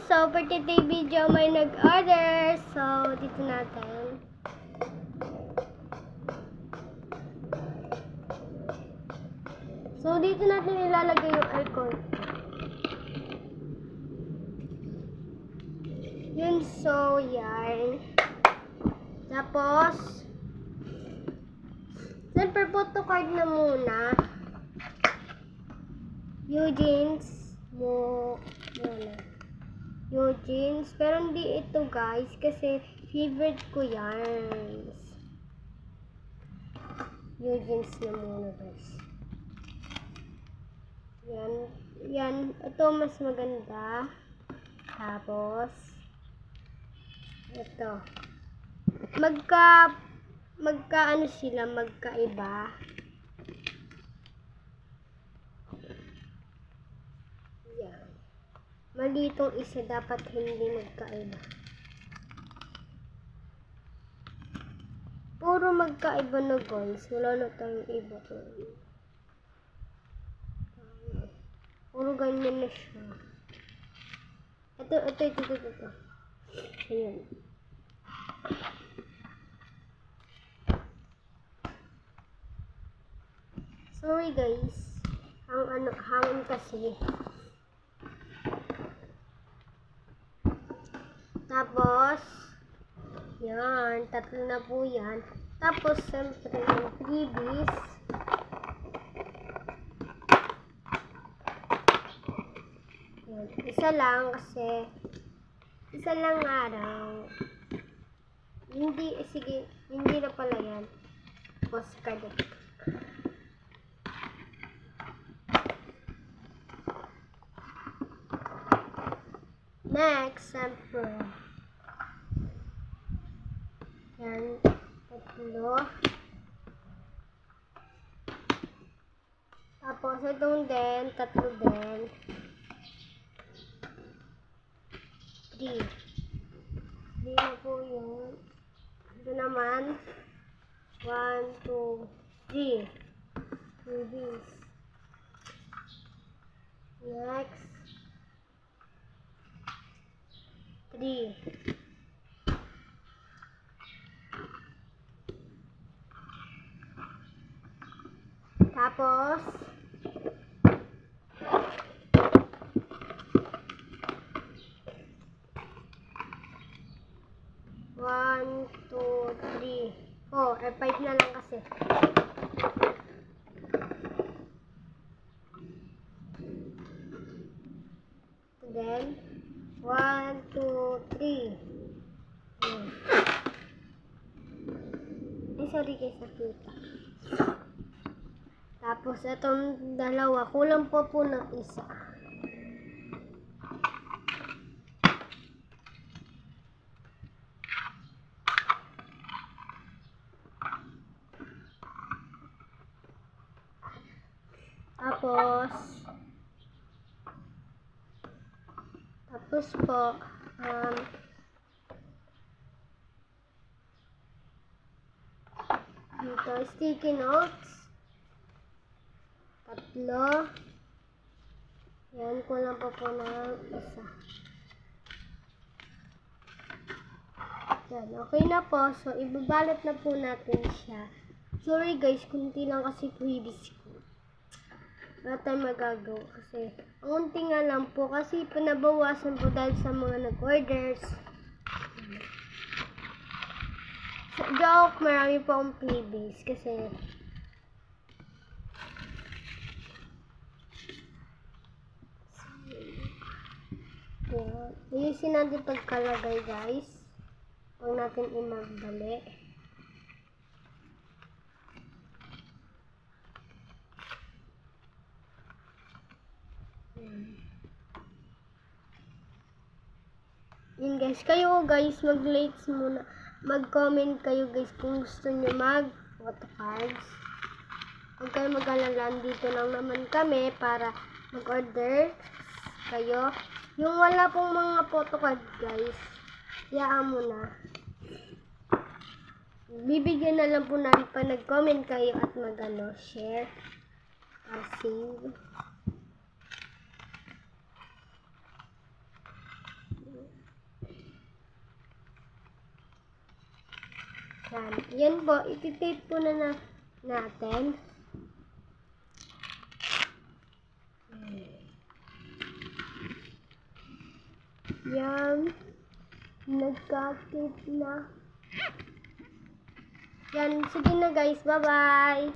So, for today video, may nag-order. So, dito natin. So, dito natin ilalagay yung alcohol. Yun, so, yan. Tapos, siyempre, photocard na muna. Eugene's muna. Eugene's. Pero hindi ito, guys, kasi favorite ko yan. Eugene's na muna, guys. Yan. Ito mas maganda. Tapos, ito. Magka sila, magkaiba. Yan. Mali itong isa, dapat hindi magkaiba. Puro magkaiba na, guys. Wala na tayong iba. Puro ganyan na siya. Ito. Ayan. Sorry, guys. Hangin kasi. Tapos, yan. 3 na po yan. Tapos, siyempre, yung freebies. Yan. Isa lang kasi, isa lang araw. Hindi na pala yan. Postcard. Next, siyempre. Yan, 3. Tapos, itong din, 3 din. 3 na po yun. Ito naman, 1, 2, 3. Freebies. Next, 3. Tapos, one, 2, 3. Oh, 5 na lang kasi. Then, 1, 2, 3. Sorry guys, nakita. Tapos, itong dalawa, kulang po ng isa. Tapos po, dito, sticky notes. 3. Yan, kulang pa po ng isa. Yan, okay na po. So, ibabalot na po natin siya. Sorry guys, kunti lang kasi freebies ko. Wala tayong magagawa kasi ang unti nga lang po kasi pinabawasan po dahil sa mga nag-orders. So, joke, marami po akong freebies kasi ayusin natin pagkalagay, guys. Huwag natin imagbali. Yun guys, kayo guys, mag-likes muna. Mag-comment kayo guys kung gusto nyo mag-photocards. Huwag kayo mag-alala, dito lang naman kami para mag-order kayo. Yung wala pong mga photocard guys, hayaan mo na. Bibigyan na lang po namin pa nag-comment kayo at share or save. Yan. Yan po, ititape po na natin. Yan. Nagka-tape na. Yan. Sige na guys. Bye-bye.